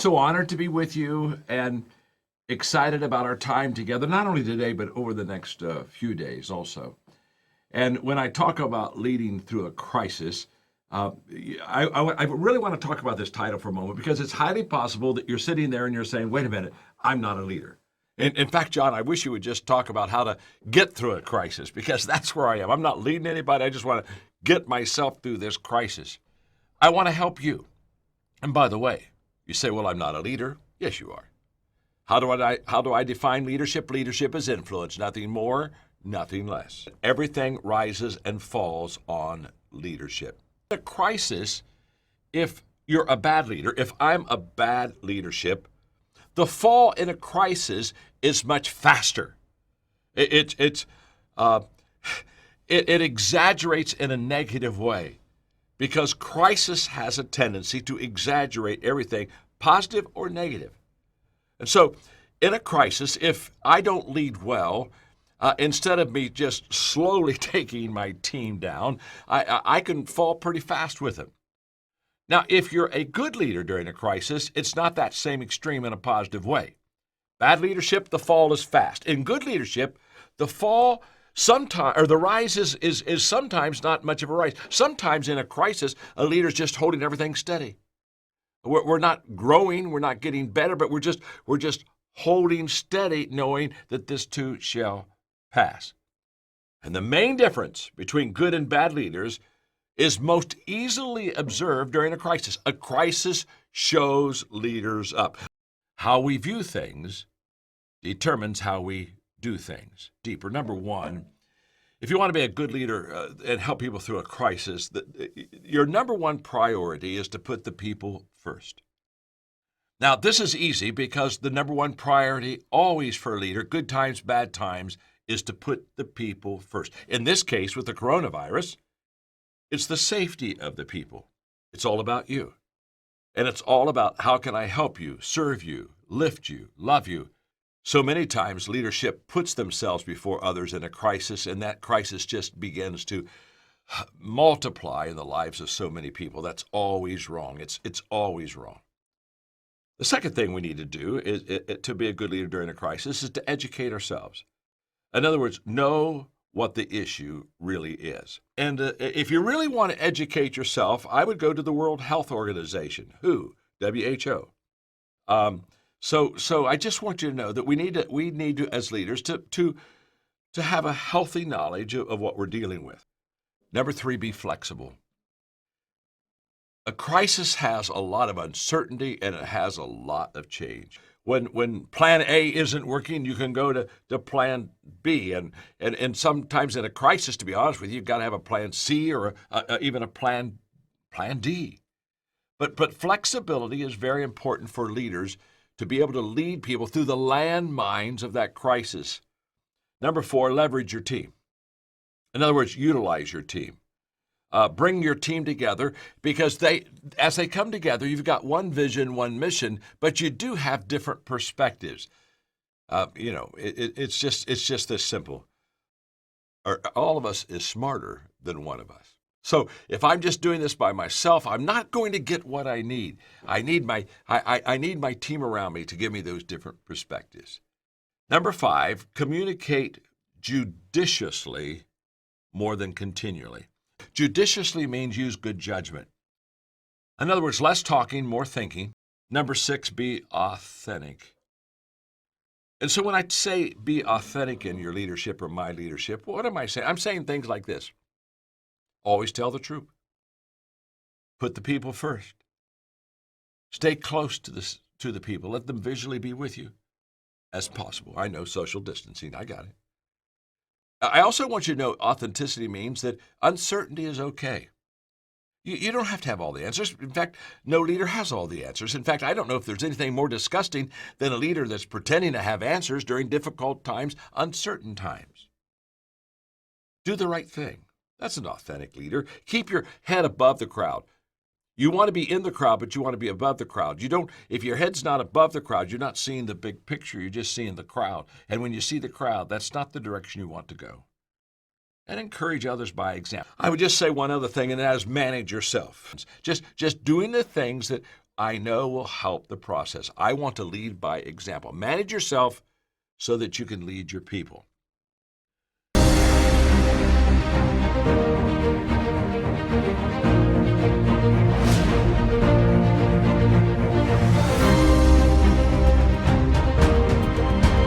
so honored to be with you and excited about our time together, not only today, but over the next few days also. And when I talk about leading through a crisis, I really want to talk about this title for a moment because it's highly possible that you're sitting there and you're saying, wait a minute, I'm not a leader. In fact, John, I wish you would just talk about how to get through a crisis because that's where I am. I'm not leading anybody. I just want to get myself through this crisis. I want to help you. And by the way, you say, well, I'm not a leader. Yes, you are. How do I define leadership? Leadership is influence, nothing more, nothing less. Everything rises and falls on leadership. A crisis, if you're a bad leader, if I'm a bad leadership, the fall in a crisis is much faster. It exaggerates in a negative way because crisis has a tendency to exaggerate everything, positive or negative. And so in a crisis, if I don't lead well, instead of me just slowly taking my team down, I can fall pretty fast with them. Now, if you're a good leader during a crisis, it's not that same extreme in a positive way. Bad leadership, the fall is fast. In good leadership, the fall sometimes, or the rise is sometimes not much of a rise. Sometimes in a crisis, a leader's just holding everything steady. We're not growing, we're not getting better, but we're just holding steady, knowing that this too shall pass. And the main difference between good and bad leaders is most easily observed during a crisis. A crisis shows leaders up. How we view things determines how we do things. Deeper. Number one, if you want to be a good leader and help people through a crisis, your number one priority is to put the people first. Now, this is easy because the number one priority always for a leader, good times, bad times, is to put the people first. In this case, with the coronavirus, it's the safety of the people. It's all about you. And it's all about how can I help you, serve you, lift you, love you. So many times leadership puts themselves before others in a crisis, and that crisis just begins to multiply in the lives of so many people. That's always wrong. It's always wrong. The second thing we need to do is to be a good leader during a crisis is to educate ourselves. In other words, know what the issue really is. And if you really want to educate yourself, I would go to the World Health Organization, WHO. So I just want you to know that we need to as leaders to have a healthy knowledge of what we're dealing with. Number three, be flexible. A crisis has a lot of uncertainty and it has a lot of change. When plan A isn't working, you can go to plan B. And sometimes in a crisis, to be honest with you, you've got to have a plan C or even a plan D. But flexibility is very important for leaders to be able to lead people through the landmines of that crisis. Number four, leverage your team. In other words, utilize your team. Bring your team together because as they come together, you've got one vision, one mission, but you do have different perspectives. It's just this simple. All of us is smarter than one of us. So if I'm just doing this by myself, I'm not going to get what I need. I need my team around me to give me those different perspectives. Number five, communicate judiciously more than continually. Judiciously means use good judgment. In other words, less talking, more thinking. Number six, be authentic. And so when I say be authentic in your leadership or my leadership, what am I saying? I'm saying things like this. Always tell the truth. Put the people first. Stay close to the people. Let them visually be with you as possible. I know social distancing. I got it. I also want you to know authenticity means that uncertainty is okay. You don't have to have all the answers. In fact, no leader has all the answers. In fact, I don't know if there's anything more disgusting than a leader that's pretending to have answers during difficult times, uncertain times. Do the right thing. That's an authentic leader. Keep your head above the crowd. You want to be in the crowd, but you want to be above the crowd. If your head's not above the crowd, you're not seeing the big picture. You're just seeing the crowd. And when you see the crowd, that's not the direction you want to go. And encourage others by example. I would just say one other thing, and that is manage yourself. Just doing the things that I know will help the process. I want to lead by example. Manage yourself so that you can lead your people.